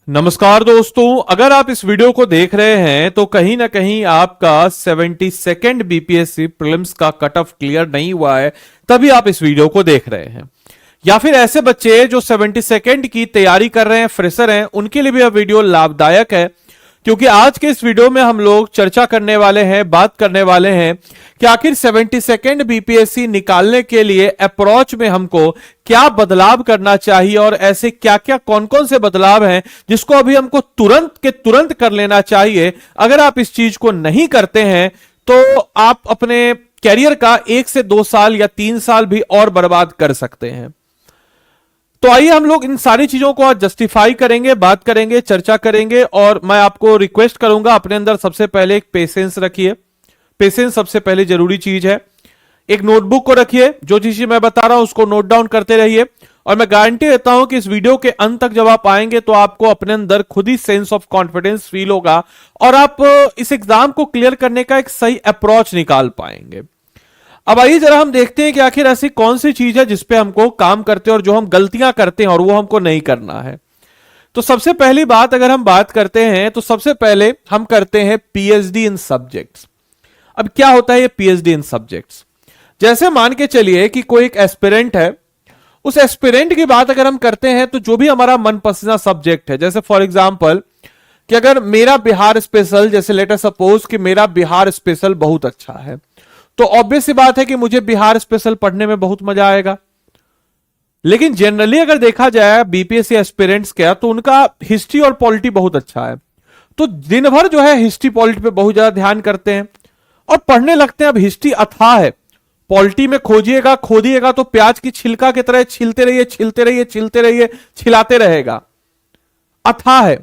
नमस्कार दोस्तों, अगर आप इस वीडियो को देख रहे हैं तो कहीं ना कहीं आपका 72nd बीपीएससी प्रीलिम्स का कट ऑफ क्लियर नहीं हुआ है, तभी आप इस वीडियो को देख रहे हैं। या फिर ऐसे बच्चे जो 72nd की तैयारी कर रहे हैं, फ्रेशर हैं, उनके लिए भी यह वीडियो लाभदायक है, क्योंकि आज के इस वीडियो में हम लोग चर्चा करने वाले हैं, बात करने वाले हैं कि आखिर 72nd बीपीएससी निकालने के लिए अप्रोच में हमको क्या बदलाव करना चाहिए और ऐसे क्या क्या कौन कौन से बदलाव हैं जिसको अभी हमको तुरंत के तुरंत कर लेना चाहिए। अगर आप इस चीज को नहीं करते हैं तो आप अपने कैरियर का 1 से 2 साल या 3 साल भी और बर्बाद कर सकते हैं। तो आइए हम लोग इन सारी चीजों को आज जस्टिफाई करेंगे, बात करेंगे, चर्चा करेंगे। और मैं आपको रिक्वेस्ट करूंगा, अपने अंदर सबसे पहले एक पेशेंस रखिए। पेशेंस सबसे पहले जरूरी चीज है। एक नोटबुक को रखिए, जो चीजें मैं बता रहा हूं उसको नोट डाउन करते रहिए। और मैं गारंटी देता हूं कि इस वीडियो के अंत तक जब आप आएंगे तो आपको अपने अंदर खुद ही सेंस ऑफ कॉन्फिडेंस फील होगा और आप इस एग्जाम को क्लियर करने का एक सही अप्रोच निकाल पाएंगे। अब आइए जरा हम देखते हैं कि आखिर ऐसी कौन सी चीज है जिसपे हमको काम करते हैं और जो हम गलतियां करते हैं और वो हमको नहीं करना है। तो सबसे पहली बात अगर हम बात करते हैं तो सबसे पहले हम करते हैं पीएचडी इन सब्जेक्ट्स। अब क्या होता है ये पीएचडी इन सब्जेक्ट्स? जैसे मान के चलिए कि कोई एक एस्पिरेंट है, उस एस्पिरेंट की बात अगर हम करते हैं तो जो भी हमारा मनपसंदीदा सब्जेक्ट है, जैसे फॉर एग्जाम्पल कि अगर मेरा बिहार स्पेशल, जैसे लेटर सपोज कि मेरा बिहार स्पेशल बहुत अच्छा है, तो ऑब्वियस सी बात है कि मुझे बिहार स्पेशल पढ़ने में बहुत मजा आएगा। लेकिन जनरली अगर देखा जाए बीपीएससी एस्पिरेंट्स क्या, तो उनका हिस्ट्री और पॉलिटी बहुत अच्छा है, तो दिन भर जो है हिस्ट्री पॉलिटी पे बहुत ज्यादा ध्यान करते हैं और पढ़ने लगते हैं। अब हिस्ट्री अथाह है, पॉलिटी में खोजिएगा खोदिएगा तो प्याज की छिलका की तरह छिलते रहिए छिलते रहिए छिलते रहिए, छिलाते रहेगा, अथाह है।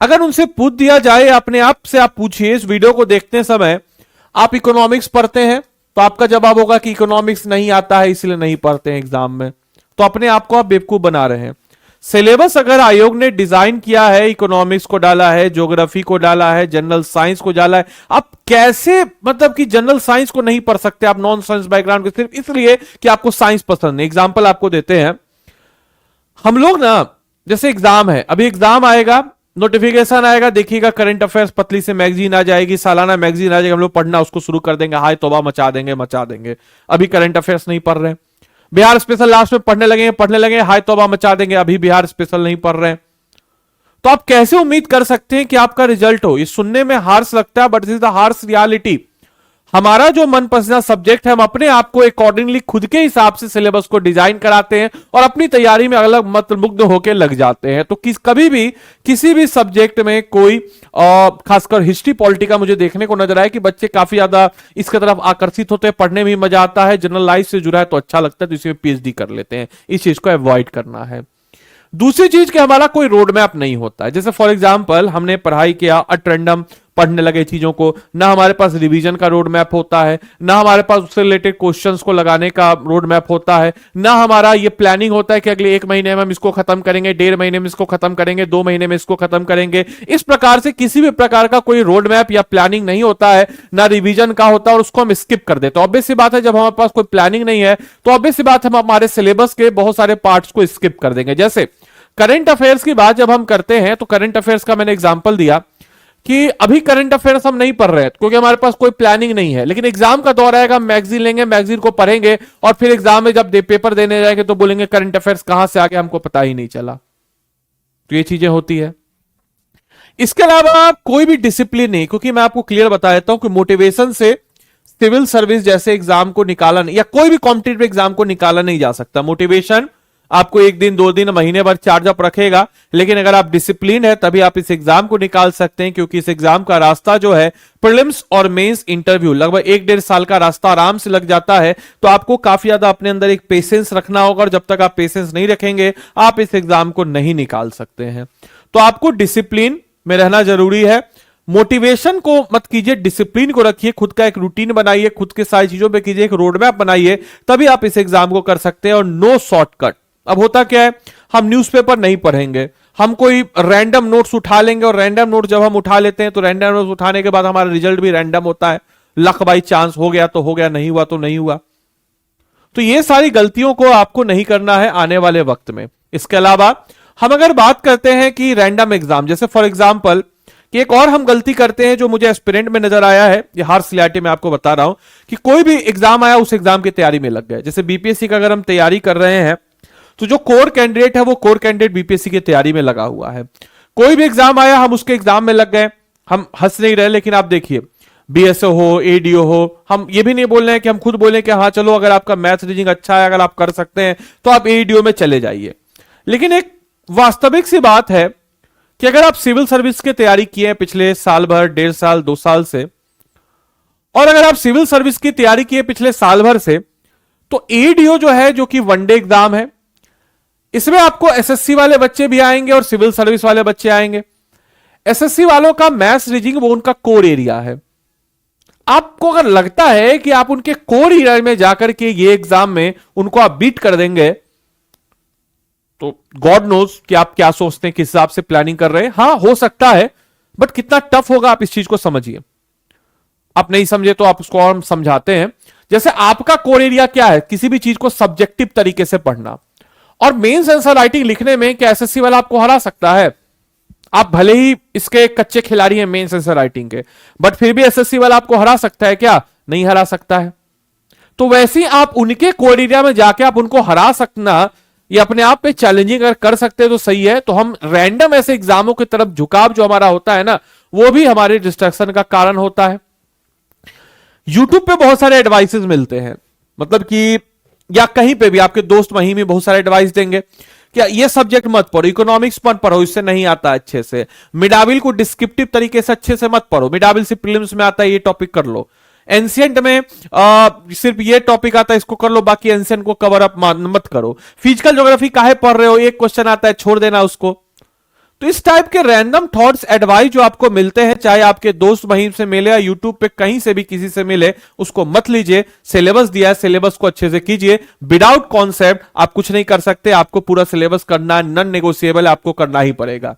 अगर उनसे पूछ दिया जाए, अपने आप से आप पूछिए इस वीडियो को देखते समय, आप इकोनॉमिक्स पढ़ते हैं, तो आपका जवाब होगा कि इकोनॉमिक्स नहीं आता है इसलिए नहीं पढ़ते हैं एग्जाम में। तो अपने आप को आप बेवकूफ बना रहे हैं। सिलेबस अगर आयोग ने डिजाइन किया है, इकोनॉमिक्स को डाला है, ज्योग्राफी को डाला है, जनरल साइंस को डाला है, आप कैसे मतलब कि जनरल साइंस को नहीं पढ़ सकते आप नॉन साइंस बैकग्राउंड के, सिर्फ इसलिए कि आपको साइंस पसंद है। एग्जाम्पल आपको देते हैं, हम लोग ना, जैसे एग्जाम है, अभी एग्जाम आएगा, नोटिफिकेशन आएगा, देखिएगा करंट अफेयर्स पतली से मैगजीन आ जाएगी, सालाना मैगजीन आ जाएगी, हम लोग पढ़ना उसको शुरू कर देंगे, हाय तौबा मचा देंगे मचा देंगे। अभी करंट अफेयर्स नहीं पढ़ रहे हैं, बिहार स्पेशल लास्ट में पढ़ने लगे, हाय तौबा मचा देंगे, अभी बिहार स्पेशल नहीं पढ़ रहे हैं। तो आप कैसे उम्मीद कर सकते हैं कि आपका रिजल्ट हो? ये सुनने में हार्श लगता है, but this is the harsh reality. हमारा जो मनपसंदीदा सब्जेक्ट है, हम अपने आप को अकॉर्डिंगली खुद के हिसाब से सिलेबस को डिजाइन कराते हैं और अपनी तैयारी में अलग मंत्रमुग्ध होकर लग जाते हैं। तो कभी भी किसी भी सब्जेक्ट में कोई खासकर हिस्ट्री पॉलिटी का मुझे देखने को नजर आए कि बच्चे काफी ज्यादा इसकी तरफ आकर्षित होते हैं, पढ़ने में मजा आता है, जनरल लाइफ से जुड़ा है तो अच्छा लगता है, तो इसमें पीएचडी कर लेते हैं। इस चीज को अवॉइड करना है। दूसरी चीज कि हमारा कोई रोड मैप नहीं होता है। जैसे फॉर एग्जांपल हमने पढ़ाई किया, अट्रेंडम पढ़ने लगे चीजों को, ना हमारे पास रिवीजन का रोड मैप होता है, ना हमारे पास उससे रिलेटेड क्वेश्चंस को लगाने का रोड मैप होता है, ना हमारा ये प्लानिंग होता है कि अगले 1 महीने में हम इसको खत्म करेंगे, 1.5 महीने में इसको खत्म करेंगे, 2 महीने में इसको खत्म करेंगे। इस प्रकार से किसी भी प्रकार का कोई रोड मैप या प्लानिंग नहीं होता है, ना रिवीजन का होता है, और उसको हम स्किप कर देते हैं। ऑब्वियस सी बात है, जब हमारे पास कोई प्लानिंग नहीं है तो ऑब्वियस सी बात है हम हमारे सिलेबस के बहुत सारे पार्ट्स को स्किप कर देंगे। जैसे करंट अफेयर्स की बात जब हम करते हैं तो करंट अफेयर्स का मैंने एग्जांपल दिया कि अभी करंट अफेयर्स हम नहीं पढ़ रहे हैं क्योंकि हमारे पास कोई प्लानिंग नहीं है, लेकिन एग्जाम का दौर आएगा, हम मैगजीन लेंगे, मैगजीन को पढ़ेंगे और फिर एग्जाम में जब पेपर देने जाएंगे तो बोलेंगे करंट अफेयर्स कहां से आ गया, हमको पता ही नहीं चला। तो ये चीजें होती है। इसके अलावा कोई भी डिसिप्लिन नहीं, क्योंकि मैं आपको क्लियर बता देता हूं कि मोटिवेशन से सिविल सर्विस जैसे एग्जाम को निकाला नहीं, या कोई भी कॉम्पिटिटिव एग्जाम को निकाला नहीं जा सकता। मोटिवेशन आपको 1 दिन 2 दिन महीने भर चार्ज अप रखेगा, लेकिन अगर आप डिसिप्लिन है तभी आप इस एग्जाम को निकाल सकते हैं, क्योंकि इस एग्जाम का रास्ता जो है प्रीलिम्स और मेंस इंटरव्यू लगभग 1-1.5 साल का रास्ता आराम से लग जाता है। तो आपको काफी ज्यादा अपने अंदर एक पेशेंस रखना होगा, और जब तक आप पेशेंस नहीं रखेंगे आप इस एग्जाम को नहीं निकाल सकते हैं। तो आपको डिसिप्लिन में रहना जरूरी है। मोटिवेशन को मत कीजिए, डिसिप्लिन को रखिए, खुद का एक रूटीन बनाइए, खुद के सारी चीजों पे कीजिए, एक रोड मैप बनाइए, तभी आप इस एग्जाम को कर सकते हैं। और नो शॉर्टकट। अब होता क्या है, हम न्यूज़पेपर नहीं पढ़ेंगे, हम कोई रैंडम नोट्स उठा लेंगे, और रैंडम नोट जब हम उठा लेते हैं तो रैंडम नोट्स उठाने के बाद हमारा रिजल्ट भी रैंडम होता है, लक बाई चांस, हो गया तो हो गया, नहीं हुआ तो नहीं हुआ। तो ये सारी गलतियों को आपको नहीं करना है आने वाले वक्त में। इसके अलावा हम अगर बात करते हैं कि रैंडम एग्जाम, जैसे फॉर एग्जांपल कि एक और हम गलती करते हैं जो मुझे एस्पिरेंट में नजर आया है, ये हार्श रियलिटी में आपको बता रहा हूं कि कोई भी एग्जाम आया उस एग्जाम की तैयारी में लग गए। जैसे बीपीएससी का अगर हम तैयारी कर रहे हैं तो जो कोर कैंडिडेट है वो कोर कैंडिडेट बीपीएससी की तैयारी में लगा हुआ है। कोई भी एग्जाम आया हम उसके एग्जाम में लग गए। हम हंस नहीं रहे, लेकिन आप देखिए बीएसओ हो, एडीओ हो, हम ये भी नहीं बोल रहे हैं कि हम खुद बोले कि हाँ चलो अगर आपका मैथ रीजनिंग अच्छा है, अगर आप कर सकते हैं तो आप एडीओ में चले जाइए। लेकिन एक वास्तविक सी बात है कि अगर आप सिविल सर्विस की तैयारी किए हैं पिछले साल भर, 1.5 साल, 2 साल से, और अगर आप सिविल सर्विस की तैयारी किए पिछले साल भर से, तो एडीओ जो है जो कि वनडे एग्जाम है, इसमें आपको एसएससी वाले बच्चे भी आएंगे और सिविल सर्विस वाले बच्चे आएंगे। एसएससी वालों का मैथ्स रीजनिंग वो उनका कोर एरिया है। आपको अगर लगता है कि आप उनके कोर एरिया में जाकर के ये एग्जाम में उनको आप बीट कर देंगे, तो गॉड नोज कि आप क्या सोचते हैं, किस हिसाब से प्लानिंग कर रहे हैं। हां हो सकता है, बट कितना टफ होगा आप इस चीज को समझिए। आप नहीं समझे तो आप उसको और समझाते हैं। जैसे आपका कोर एरिया क्या है, किसी भी चीज को सब्जेक्टिव तरीके से पढ़ना, और मेंस आंसर राइटिंग लिखने में क्या एसएससी वाला आपको हरा सकता है? आप भले ही इसके कच्चे खिलाड़ी हैं मेंस आंसर राइटिंग के, बट फिर भी एसएससी वाला आपको हरा सकता है क्या? नहीं हरा सकता है। तो वैसे ही आप उनके कोर एरिया में जाके आप उनको हरा सकना, ये अपने आप में चैलेंजिंग अगर कर सकते हैं तो सही है। तो हम रैंडम ऐसे एग्जामों की तरफ झुकाव जो हमारा होता है ना, वो भी हमारे डिस्ट्रैक्शन का कारण होता है। यूट्यूब पे बहुत सारे एडवाइसेस मिलते हैं, मतलब कि या कहीं पे भी आपके दोस्त वहीं में बहुत सारे एडवाइस देंगे क्या ये सब्जेक्ट मत पढ़ो, इकोनॉमिक्स मत पढ़ो, इससे नहीं आता अच्छे से, मिडाबिल को डिस्क्रिप्टिव तरीके से अच्छे से मत पढ़ो, मिडाबिल से प्रीलिम्स में आता है, ये टॉपिक कर लो, एंशिएंट में सिर्फ ये टॉपिक आता है, इसको कर लो, बाकी एंशिएंट को कवर अप मत करो, फिजिकल ज्योग्राफी काहे पढ़ रहे हो, एक क्वेश्चन आता है छोड़ देना उसको। तो इस टाइप के रैंडम थॉट्स एडवाइस जो आपको मिलते हैं, चाहे आपके दोस्त महीम से मिले या यूट्यूब पे कहीं से भी किसी से मिले, उसको मत लीजिए। सिलेबस दिया है, सिलेबस को अच्छे से कीजिए। विदाउट कॉन्सेप्ट आप कुछ नहीं कर सकते। आपको पूरा सिलेबस करना है, नॉन नेगोशिएबल, आपको करना ही पड़ेगा।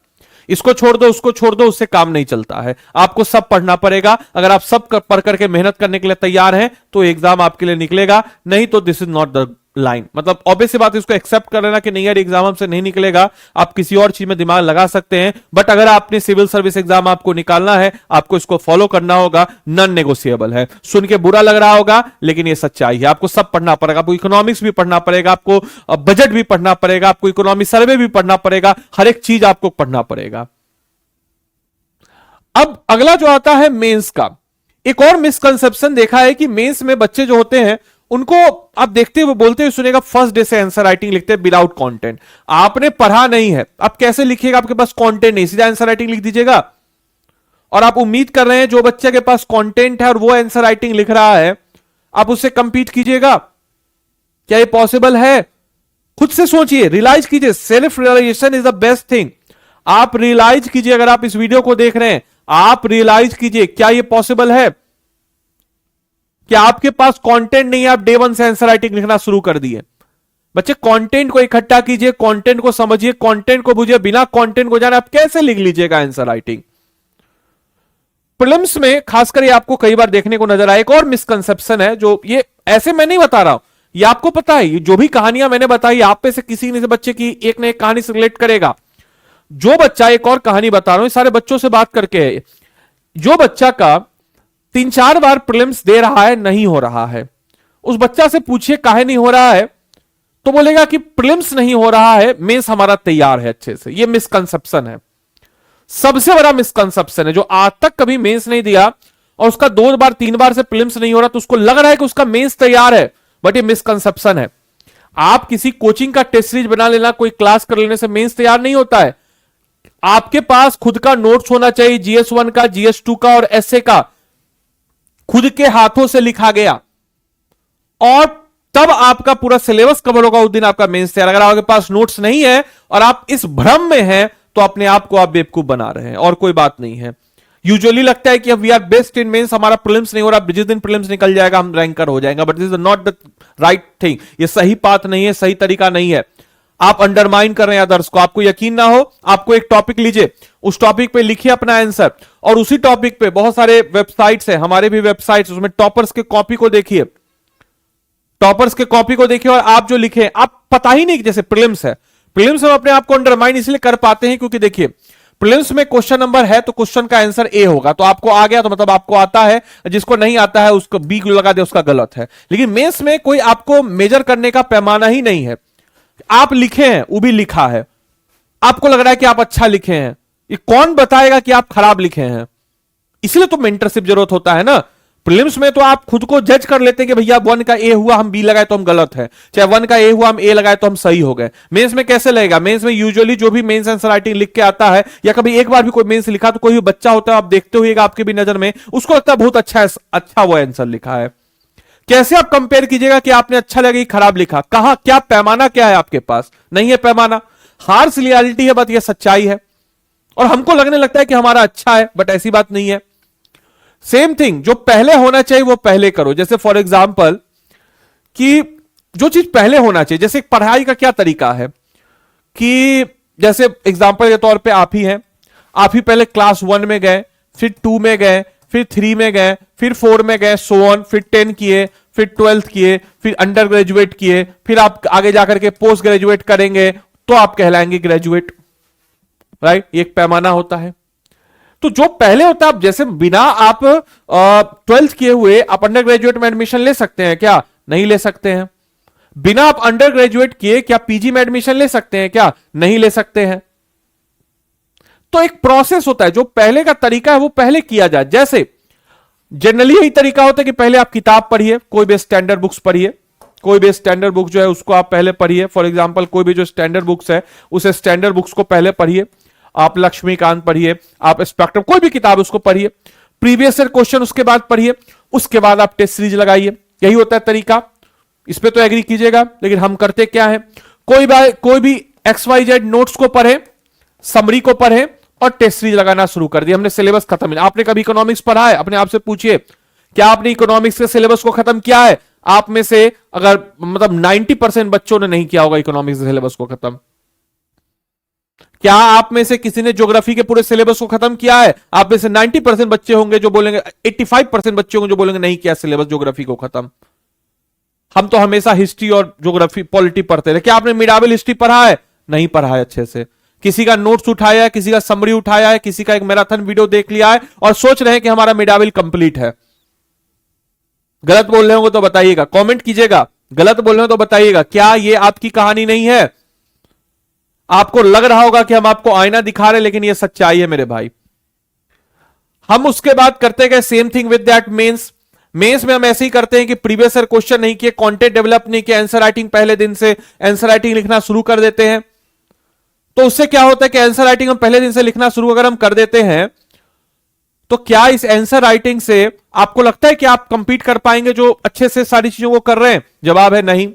इसको छोड़ दो, उसको छोड़ दो, उससे काम नहीं चलता है। आपको सब पढ़ना पड़ेगा। अगर आप सब पढ़ करके मेहनत करने के लिए तैयार हैं तो एग्जाम आपके लिए निकलेगा, नहीं तो this is not the line. मतलब ऑब्वियस सी बात, इसको एक्सेप्ट कर लेना कि नहीं यार एग्जाम हमसे नहीं निकलेगा, आप किसी और चीज में दिमाग लगा सकते हैं, बट अगर आपने सिविल सर्विस एग्जाम आपको निकालना है, आपको इसको फॉलो करना होगा, नॉन नेगोशिएबल है। सुन के बुरा लग रहा होगा, लेकिन ये सच्चाई है। आपको सब पढ़ना पड़ेगा, आपको इकोनॉमिक्स भी पढ़ना पड़ेगा, आपको बजट भी पढ़ना पड़ेगा, आपको इकोनॉमिक सर्वे भी पढ़ना पड़ेगा, हर एक चीज आपको पढ़ना पड़ेगा। अब अगला जो आता है मेंस का, एक और मिसकंसेप्शन देखा है कि मेंस में बच्चे जो होते हैं उनको आप देखते हुए बोलते हुए सुनेगा फर्स्ट डे से आंसर राइटिंग लिखते हैं विदाउट कंटेंट। आपने पढ़ा नहीं है, आप कैसे लिखिएगा? आपके पास कंटेंट नहीं, सीधा आंसर राइटिंग लिख दीजिएगा। और आप उम्मीद कर रहे हैं जो बच्चे के पास कंटेंट है और वो आंसर राइटिंग लिख रहा है, आप उससे कंपीट कीजिएगा? क्या ये पॉसिबल है? खुद से सोचिए, रियलाइज कीजिए। Self realisation is the best thing. आप रियलाइज कीजिए, अगर आप इस वीडियो को देख रहे हैं, आप रियलाइज कीजिए क्या ये पॉसिबल है कि आपके पास कंटेंट नहीं है, आप डे 1 से आंसर राइटिंग लिखना शुरू कर दिए। बच्चे कंटेंट को इकट्ठा कीजिए, कंटेंट को समझिए, कंटेंट को बुझिए। बिना कंटेंट को जाने आप कैसे लिख लीजिएगा आंसर राइटिंग? प्रीलिम्स में खासकर ये आपको कई बार देखने को नजर आया। एक और मिसकंसेप्शन है, जो ये ऐसे मैं नहीं बता रहा हूं, ये आपको पता है, जो भी कहानियां मैंने बताई आप पे से किसी ने से बच्चे की एक ने एक कहानी से रिलेट करेगा। जो बच्चा, एक और कहानी बता रहा हूं, सारे बच्चों से बात करके है, जो बच्चा का 3-4 बार प्रीलिम्स दे रहा है, नहीं हो रहा है, उस बच्चा से पूछिए काहे नहीं हो रहा है, तो बोलेगा कि प्रीलिम्स नहीं हो रहा है, मेंस हमारा तैयार है अच्छे से। ये मिसकंसेप्शन है, सबसे बड़ा मिसकंसेप्शन है। जो आज तक कभी मेंस नहीं दिया और उसका 2 बार 3 बार से प्रीलिम्स नहीं हो रहा, तो उसको लग रहा है कि उसका मेंस तैयार है, बट ये मिसकंसेप्शन है। आप किसी कोचिंग का टेस्ट सीरीज बना लेना, कोई क्लास कर लेने से मेंस तैयार नहीं होता है। आपके पास खुद का नोट्स होना चाहिए, GS1 का, GS2 का और एसए का, खुद के हाथों से लिखा गया, और तब आपका पूरा सिलेबस कवर होगा, उस दिन आपका मेंस तैयार। अगर आपके पास नोट्स नहीं है और आप इस भ्रम में हैं, तो अपने आप को आप बेवकूफ बना रहे हैं, और कोई बात नहीं है। यूजुअली लगता है कि we are best in mains, हमारा प्रीलिम्स नहीं हो रहा, जिस दिन प्रीलिम्स निकल जाएगा हम रैंकर हो जाएगा, but this is not the right thing. ये सही बात नहीं है, सही तरीका नहीं है। आप अंडरमाइन कर रहे हैं अदर्स को। आपको यकीन ना हो, आपको एक टॉपिक लीजिए, उस टॉपिक पे लिखिए अपना आंसर, और उसी टॉपिक पे बहुत सारे वेबसाइट्स हैं, हमारे भी वेबसाइट्स, उसमें टॉपर्स के कॉपी को देखिए, टॉपर्स के कॉपी को देखिए, और आप जो लिखे, आप पता ही नहीं कि जैसे प्रीलिम्स है, प्रीलिम्स में अपने आप को अंडरमाइन इसलिए कर पाते हैं क्योंकि देखिए प्रीलिम्स में क्वेश्चन नंबर है तो क्वेश्चन का आंसर ए होगा, तो आपको आ गया तो मतलब आपको आता है, जिसको नहीं आता है उसको बी लगा दे, उसका गलत है। लेकिन मेंस में कोई आपको मेजर करने का पैमाना ही नहीं है। आप लिखे हैं, वो भी लिखा है, आपको लग रहा है कि आप अच्छा लिखे हैं, ये कौन बताएगा कि आप खराब लिखे हैं? इसलिए तो मेंटरशिप जरूरत होता है ना। प्रीलिम्स में तो आप खुद को जज कर लेते हैं कि भैया 1 का ए हुआ हम बी लगाए तो हम गलत है, चाहे 1 का ए हुआ हम ए लगाए तो हम सही हो गए। मेंस में कैसे लगेगा? मेंस में यूजुअली जो भी मेंस आंसर राइटिंग लिख के आता है, या कभी एक बार भी कोई मेंस लिखा तो कोई भी बच्चा होता है, आप देखते होइएगा आपके भी नजर में, उसको लगता है बहुत अच्छा वो आंसर लिखा है। कैसे आप कंपेयर कीजिएगा कि आपने अच्छा लगा कि खराब लिखा? कहा क्या पैमाना क्या है आपके पास? नहीं है पैमाना, हार्श रियलिटी है, बात यह सच्चाई है। और हमको लगने लगता है कि हमारा अच्छा है, बट ऐसी बात नहीं है। सेम थिंग, जो पहले होना चाहिए वो पहले करो। जैसे फॉर एग्जाम्पल कि जो चीज पहले होना चाहिए, जैसे पढ़ाई का क्या तरीका है कि जैसे एग्जाम्पल के तौर पे आप ही हैं, आप ही पहले क्लास 1 में गए, फिर 2 में गए, फिर 3 में गए, फिर 4 में गए, सो ऑन, फिर 10 किए, फिर 12th किए, फिर अंडर ग्रेजुएट किए, फिर आप आगे जाकर के पोस्ट ग्रेजुएट करेंगे तो आप कहलाएंगे ग्रेजुएट, राइट? एक पैमाना होता है। तो जो पहले होता है, आप जैसे बिना आप 12th किए हुए आप अंडर ग्रेजुएट में एडमिशन ले सकते हैं क्या? नहीं ले सकते हैं। बिना आप अंडर ग्रेजुएट किए क्या पीजी में एडमिशन ले सकते हैं क्या? नहीं ले सकते हैं। तो एक प्रोसेस होता है, जो पहले का तरीका है वो पहले किया जाए। जैसे जनरली यही तरीका होता है कि पहले आप किताब पढ़िए, कोई भी स्टैंडर्ड बुक्स पढ़िए, कोई भी स्टैंडर्ड बुक जो है उसको आप पहले पढ़िए। फॉर एग्जांपल कोई भी जो स्टैंडर्ड बुक्स है उस स्टैंडर्ड बुक्स को पहले पढ़िए, आप लक्ष्मीकांत पढ़िए, आप स्पेक्ट्रम, कोई भी किताब उसको पढ़िए, प्रीवियस ईयर क्वेश्चन उसके बाद पढ़िए, उसके बाद आप टेस्ट सीरीज लगाइए। यही होता है तरीका। इस पे तो एग्री कीजिएगा। लेकिन हम करते क्या है, कोई भी XYZ नोट्स को पढ़े, समरी को पढ़े और टेस्ट सीरीज लगाना शुरू कर दिया। हमने सिलेबस खत्म है। आपने कभी इकोनॉमिक्स पढ़ा है? अपने आप से पूछिए, क्या आपने इकोनॉमिक्स के सिलेबस को खत्म किया है? आप में से अगर मतलब 90% बच्चों ने नहीं किया होगा इकोनॉमिक्स के सिलेबस को खत्म। क्या आप में से किसी ने ज्योग्राफी के पूरे सिलेबस को खत्म किया है? आप में से 90% बच्चे होंगे जो बोलेंगे, 85% बच्चे होंगे जो बोलेंगे नहीं किया सिलेबस ज्योग्राफी को खत्म। हम तो हमेशा हिस्ट्री और ज्योग्राफी पॉलिटी पढ़ते रहे। क्या आपने मिडाबल हिस्ट्री पढ़ा है? नहीं पढ़ा है अच्छे से। किसी का नोट्स उठाया है, किसी का समरी उठाया है, किसी का एक मैराथन वीडियो देख लिया है और सोच रहे हैं कि हमारा मिडाबल कंप्लीट है। गलत बोल रहे होंगे तो बताइएगा, कमेंट कीजिएगा। गलत बोल रहे हो तो बताइएगा। क्या ये आपकी कहानी नहीं है? आपको लग रहा होगा कि हम आपको आईना दिखा रहे, लेकिन ये सच्चाई है मेरे भाई। हम उसके बाद करते गए same thing with that mains. Mains में हम ऐसे ही करते हैं कि प्रीवियस ईयर क्वेश्चन नहीं किए, कंटेंट डेवलप नहीं किया, आंसर राइटिंग पहले दिन से आंसर राइटिंग लिखना शुरू कर देते हैं। तो उससे क्या होता है कि आंसर राइटिंग हम पहले दिन से लिखना शुरू अगर हम कर देते हैं तो क्या इस आंसर राइटिंग से आपको लगता है कि आप कंपीट कर पाएंगे जो अच्छे से सारी चीजों को कर रहे हैं? जवाब है नहीं।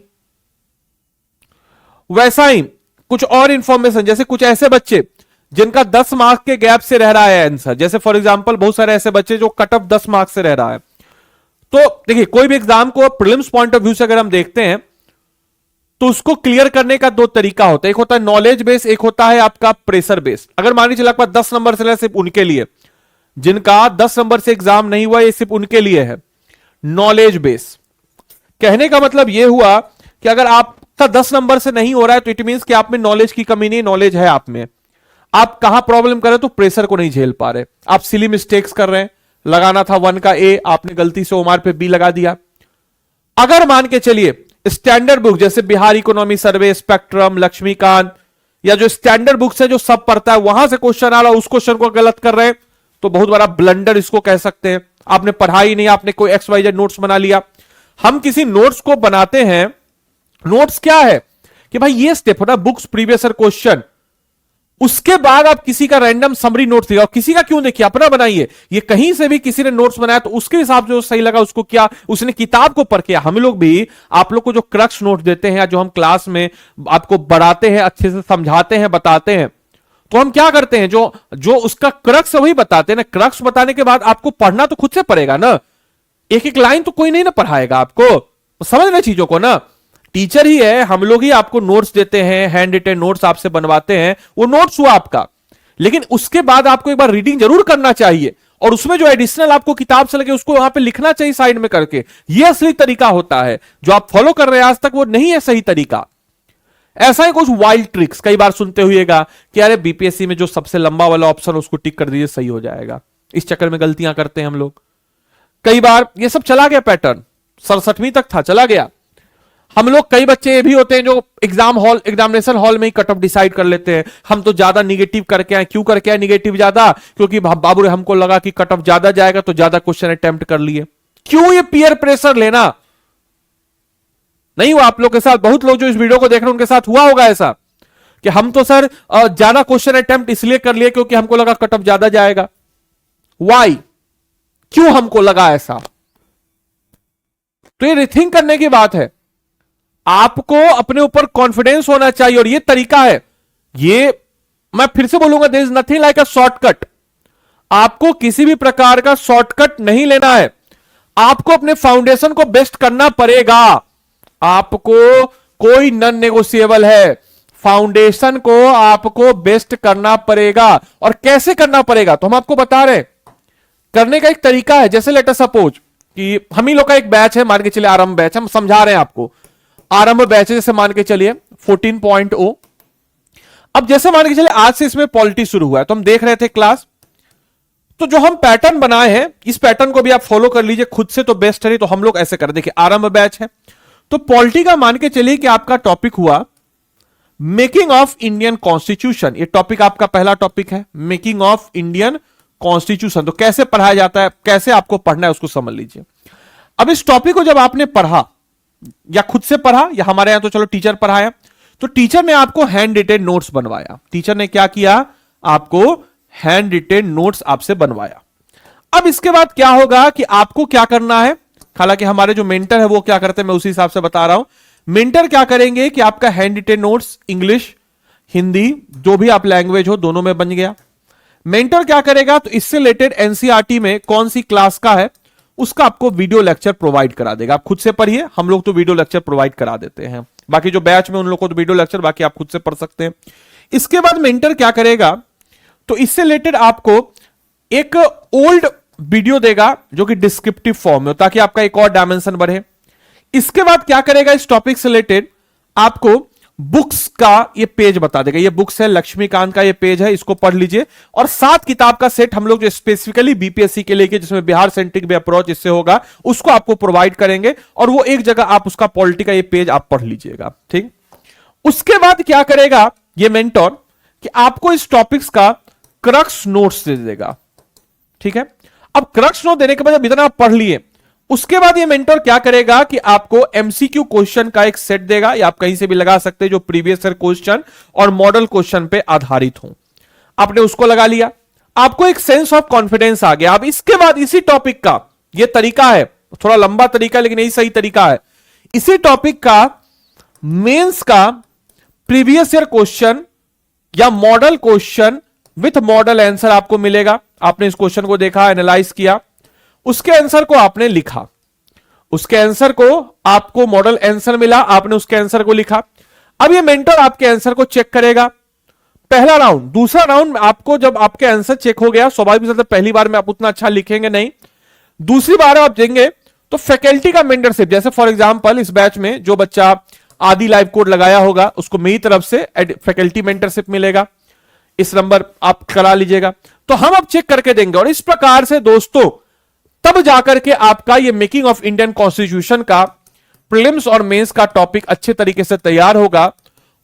वैसा ही कुछ और इंफॉर्मेशन, जैसे कुछ ऐसे बच्चे जिनका 10 मार्क्स के गैप से रह रहा है आंसर, जैसे फॉर एग्जांपल बहुत सारे ऐसे बच्चे जो कट ऑफ 10 मार्क्स से रह रहा है। तो देखिए, कोई भी एग्जाम को प्रीलिम्स पॉइंट ऑफ व्यू से अगर हम देखते हैं तो उसको क्लियर करने का 2 तरीका होता है। एक होता है नॉलेज बेस, एक होता है आपका प्रेशर बेस। अगर मान लीजिए आपका 10 नंबर से सिर्फ उनके लिए, जिनका 10 नंबर से एग्जाम नहीं हुआ, ये सिर्फ उनके लिए है। नॉलेज बेस कहने का मतलब यह हुआ कि अगर आपका 10 नंबर से नहीं हो रहा है तो इट मींस कि आप में नॉलेज की कमी नहीं, नॉलेज है आप में। आप कहां प्रॉब्लम कर रहे हो? तो प्रेशर को नहीं झेल पा रहे, आप सिली मिस्टेक्स कर रहे हैं। लगाना था 1 का ए, आपने गलती से ओमार पे बी लगा दिया। अगर मान के चलिए स्टैंडर्ड बुक जैसे बिहार इकोनॉमी सर्वे, स्पेक्ट्रम, लक्ष्मीकांत, या जो स्टैंडर्ड बुक्स है जो सब पढ़ता है, वहां से क्वेश्चन आ रहा है, उस क्वेश्चन को गलत कर रहे हैं, तो बहुत बड़ा ब्लंडर इसको कह सकते हैं। आपने पढ़ा ही नहीं, आपने कोई XYZ नोट्स बना लिया। हम किसी नोट्स को बनाते हैं, नोट्स क्या है कि भाई ये स्टेप होता है बुक्स प्रीवियस ईयर क्वेश्चन, उसके बाद आप किसी का रैंडम समरी नोट्स दिखाओ। किसी का क्यों देखिए, अपना बनाइए। ये कहीं से भी किसी ने नोट्स बनाया तो उसके हिसाब से जो सही लगा उसको किया, उसने किताब को पढ़ के। हम लोग भी आप लोग को जो क्रक्स नोट देते हैं या जो हम क्लास में आपको बढ़ाते हैं, अच्छे से समझाते हैं, बताते हैं, तो हम क्या करते हैं, जो उसका क्रक्स वही बताते हैं ना। क्रक्स बताने के बाद आपको पढ़ना तो खुद से पड़ेगा ना, एक एक लाइन तो कोई नहीं ना पढ़ाएगा आपको। समझना चीजों को ना, टीचर ही है, हम लोग ही आपको नोट्स देते हैं, हैंड रिटन नोट्स आपसे बनवाते हैं, वो नोट्स हुआ आपका। लेकिन उसके बाद आपको एक बार रीडिंग जरूर करना चाहिए और उसमें जो एडिशनल आपको किताब से लगे उसको वहां पे लिखना चाहिए साइड में करके। ये असली तरीका होता है। जो आप फॉलो कर रहे हैं आज तक वो नहीं है सही तरीका। ऐसा ही कुछ वाइल्ड ट्रिक्स कई बार सुनते हुएगा कि अरे बीपीएससी में जो सबसे लंबा वाला ऑप्शन उसको टिक कर दीजिए सही हो जाएगा। इस चक्कर में गलतियां करते हैं हम लोग। कई बार ये सब चला गया पैटर्न, 67वीं तक था, चला गया। हम लोग कई बच्चे ये भी होते हैं जो एग्जामिनेशन हॉल में ही कट ऑफ डिसाइड कर लेते हैं। हम तो ज्यादा निगेटिव करके आए। क्यों करके आए निगेटिव ज्यादा? क्योंकि बाबू रे हमको लगा कि कट ऑफ ज्यादा जाएगा तो ज्यादा क्वेश्चन अटेम्प्ट कर लिए। क्यों ये पीयर प्रेशर लेना? नहीं हुआ आप लोग के साथ? बहुत लोग जो इस वीडियो को देख रहे हैं उनके साथ हुआ होगा ऐसा कि हम तो सर ज्यादा क्वेश्चन अटेम्प्ट इसलिए कर लिए क्योंकि हमको लगा कट ऑफ ज्यादा जाएगा। वाई? क्यों हमको लगा ऐसा? तो ये रिथिंक करने की बात है। आपको अपने ऊपर कॉन्फिडेंस होना चाहिए और ये तरीका है। ये मैं फिर से बोलूंगा, there is nothing like a shortcut. आपको किसी भी प्रकार का शॉर्टकट नहीं लेना है। आपको अपने फाउंडेशन को बेस्ट करना पड़ेगा। आपको कोई नॉन नेगोशिएबल है, फाउंडेशन को आपको बेस्ट करना पड़ेगा। और कैसे करना पड़ेगा तो हम आपको बता रहे हैं। करने का एक तरीका है। जैसे लेट अस सपोज कि हम ही लोग का एक बैच है, मान के चलिए आरंभ बैच, हम समझा रहे हैं आपको। आरंभ बैच है जैसे मान के चलिए 14.0। अब जैसे मान के चलिए आज से इसमें पॉलिटी शुरू हुआ है तो हम देख रहे थे क्लास। तो जो हम पैटर्न बनाए हैं इस पैटर्न को भी आप फॉलो कर लीजिए खुद से तो बेस्ट है। तो हम लोग ऐसे कर, देखिए आरंभ बैच है तो पॉलिटी का मान के चलिए कि आपका टॉपिक हुआ मेकिंग ऑफ इंडियन कॉन्स्टिट्यूशन। ये टॉपिक आपका पहला टॉपिक है, मेकिंग ऑफ इंडियन कॉन्स्टिट्यूशन। तो कैसे पढ़ाया जाता है, कैसे आपको पढ़ना है उसको समझ लीजिए। अब इस टॉपिक को जब आपने पढ़ा या खुद से पढ़ा या हमारे यहां तो चलो टीचर पढ़ाया, तो टीचर ने आपको हैंड रिटेन नोट्स बनवाया। टीचर ने क्या किया? आपको हैंड रिटेन नोट्स आपसे बनवाया। अब इसके बाद क्या होगा कि आपको क्या करना है? हालांकि हमारे जो मेंटर है वो क्या करते हैं मैं उसी हिसाब से बता रहा हूं। मेंटर क्या करेंगे कि आपका hand retain notes English, Hindi, जो भी आप लैंग्वेज हो दोनों में बन गया। मेंटर क्या करेगा तो इससे रिलेटेड एनसीईआरटी में कौन सी क्लास का है उसका आपको वीडियो लेक्चर प्रोवाइड करा देगा। आप खुद से पढ़िए, हम लोग तो वीडियो लेक्चर प्रोवाइड करा देते हैं। बाकी जो बैच में उन लोग को तो वीडियो लेक्चर, बाकी आप खुद से पढ़ सकते हैं। इसके बाद मेंटर क्या करेगा तो इससे रिलेटेड आपको एक ओल्ड वीडियो देगा जो कि डिस्क्रिप्टिव फॉर्म में हो ताकि आपका एक और डायमेंशन बढ़े। इसके बाद क्या करेगा इस टॉपिक से रिलेटेड आपको बुक्स का ये पेज बता देगा। ये बुक्स है लक्ष्मीकांत का, ये पेज है, इसको पढ़ लीजिए। और 7 किताब का सेट हम लोग जो स्पेसिफिकली बीपीएससी के लिए जिसमें बिहार सेंट्रिक भी अप्रोच इससे होगा उसको आपको प्रोवाइड करेंगे। और वो एक जगह आप उसका पॉलिटी का ये पेज आप पढ़ लीजिएगा, ठीक। उसके बाद क्या करेगा ये मेंटोर कि आपको इस टॉपिक्स का क्रक्स नोट्स दे देगा, ठीक है। अब क्रक्स नोट देने के बाद जब इतना आप पढ़ लिए उसके बाद ये मेंटर क्या करेगा कि आपको एमसीक्यू क्वेश्चन का एक सेट देगा, या आप कहीं से भी लगा सकते हैं जो प्रीवियस ईयर क्वेश्चन और मॉडल क्वेश्चन पे आधारित हो। आपने उसको लगा लिया, आपको एक सेंस ऑफ कॉन्फिडेंस आ गया। अब इसके बाद इसी टॉपिक का ये तरीका है, थोड़ा लंबा तरीका लेकिन यही सही तरीका है। इसी टॉपिक का मेंस का प्रीवियस ईयर क्वेश्चन या model question with model answer आपको मिलेगा। आपने इस क्वेश्चन को देखा, एनालाइज किया, उसके आंसर को आपने लिखा, उसके आंसर को आपको मॉडल आंसर मिला, आपने उसके आंसर को लिखा। अब ये मेंटर आपके आंसर को चेक करेगा। पहला राउंड, दूसरा राउंड में आपको जब आपके आंसर चेक हो गया, स्वाभाविक रूप से पहली बार में आप उतना अच्छा लिखेंगे नहीं, दूसरी बार आप देंगे तो फैकल्टी का मेंटरशिप, जैसे फॉर एग्जांपल इस बैच में जो बच्चा आदि लाइव कोड लगाया होगा उसको मेरी तरफ से फैकल्टी मेंटरशिप मिलेगा, इस नंबर आप करा लीजिएगा। तो हम अब चेक करके देंगे और इस प्रकार से दोस्तों तब जाकर के आपका ये मेकिंग ऑफ इंडियन कॉन्स्टिट्यूशन का प्रीलिम्स और मेंस का टॉपिक अच्छे तरीके से तैयार होगा।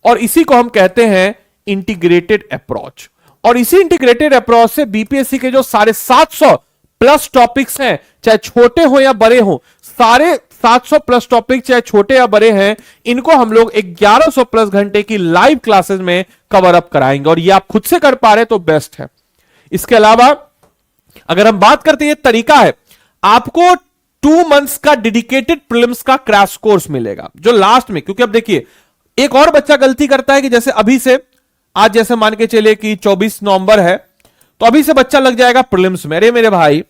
और इसी को हम कहते हैं इंटीग्रेटेड अप्रोच। और इसी इंटीग्रेटेड अप्रोच से बीपीएससी के जो 750 प्लस टॉपिक्स हैं, चाहे छोटे हो या बड़े हो, सारे 700 प्लस टॉपिक चाहे छोटे या बड़े हैं, इनको हम लोग 1100 प्लस घंटे की लाइव क्लासेस में कवर अप कराएंगे। और ये आप खुद से कर पा रहे तो बेस्ट है। इसके अलावा अगर हम बात करते हैं, ये तरीका है, आपको 2 मंथ्स का डेडिकेटेड प्रीलिम्स का क्रैश कोर्स मिलेगा जो लास्ट में, क्योंकि अब देखिए एक और बच्चा गलती करता है कि जैसे अभी से, आज जैसे मान के चलिए कि 24 नवंबर है तो अभी से बच्चा लग जाएगा प्रीलिम्स में। अरे मेरे भाई,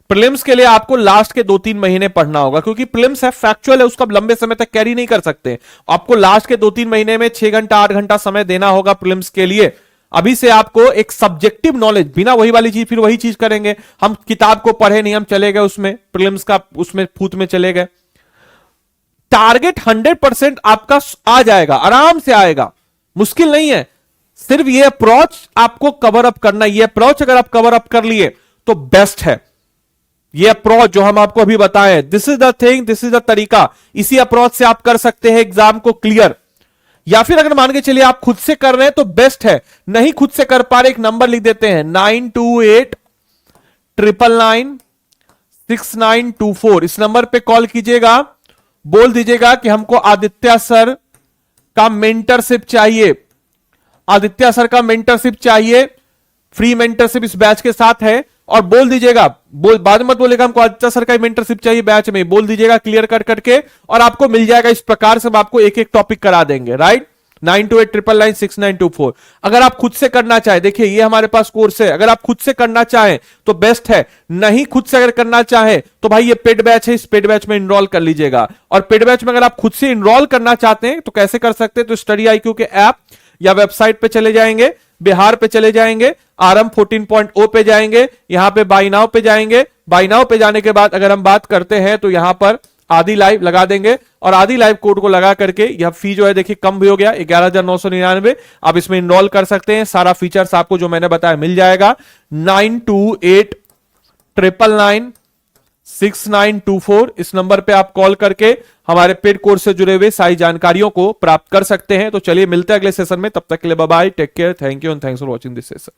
प्रीलिम्स के लिए आपको लास्ट के 2-3 महीने पढ़ना होगा, क्योंकि प्रीलिम्स है, फैक्चुअल है, उसका लंबे समय तक कैरी नहीं कर सकते। आपको लास्ट के 2-3 महीने में 6 घंटा 8 घंटा समय देना होगा प्रीलिम्स के लिए। अभी से आपको एक सब्जेक्टिव नॉलेज, बिना वही वाली चीज फिर वही चीज करेंगे, हम किताब को पढ़े नहीं, हम चले गए उसमें प्रीलिम्स का उसमें फूट में चले गए। टारगेट 100% आपका आ जाएगा, आराम से आएगा, मुश्किल नहीं है। सिर्फ ये अप्रोच आपको कवर अप करना, ये अप्रोच अगर आप कवर अप कर लिए तो बेस्ट है। ये अप्रोच जो हम आपको अभी बताए, this is the thing, this is the तरीका, इसी अप्रोच से आप कर सकते हैं एग्जाम को क्लियर। या फिर अगर मान के चलिए आप खुद से कर रहे हैं तो बेस्ट है, नहीं खुद से कर पा रहे, एक नंबर लिख देते हैं 9289996924। इस नंबर पे कॉल कीजिएगा, बोल दीजिएगा कि हमको आदित्य सर का मेंटरशिप चाहिए, आदित्य सर का मेंटरशिप चाहिए, फ्री मेंटरशिप इस बैच के साथ है। और बोल दीजिएगा, बाद में मत बोलेगा हमको आदित्य सर का मेंटरशिप चाहिए बैच में, बोल दीजिएगा क्लियर कर करके, और आपको मिल जाएगा। इस प्रकार से हम आपको एक एक टॉपिक करा देंगे, राइट। 9289996924। अगर आप खुद से करना चाहें, देखिए ये हमारे पास कोर्स है, अगर आप खुद से करना चाहें तो बेस्ट है, नहीं खुद से अगर करना चाहें तो भाई ये पेड बैच है, इस पेड बैच में इनरोल कर लीजिएगा। और पेड बैच में अगर आप खुद से इनरोल करना चाहते हैं तो कैसे कर सकते हैं, तो स्टडी IQ के ऐप या वेबसाइट पे चले जाएंगे, बिहार पे चले जाएंगे, RM 14.0 पे जाएंगे, यहां पे बाई नाउ पे जाएंगे। बाई नाउ पे जाने के बाद अगर हम बात करते हैं तो यहां पर आदि लाइव लगा देंगे, और आदि लाइव कोड को लगा करके यह फी जो है देखिए कम भी हो गया 11,999। आप इसमें इनरोल कर सकते हैं, सारा फीचर्स आपको जो मैंने बताया मिल जाएगा। 9289996924 इस नंबर पे आप कॉल करके हमारे पेड कोर्स से जुड़े हुए सारी जानकारियों को प्राप्त कर सकते हैं। तो चलिए मिलते हैं अगले सेशन में, तब तक के लिए bye bye, take care, thank you and thanks for watching this session.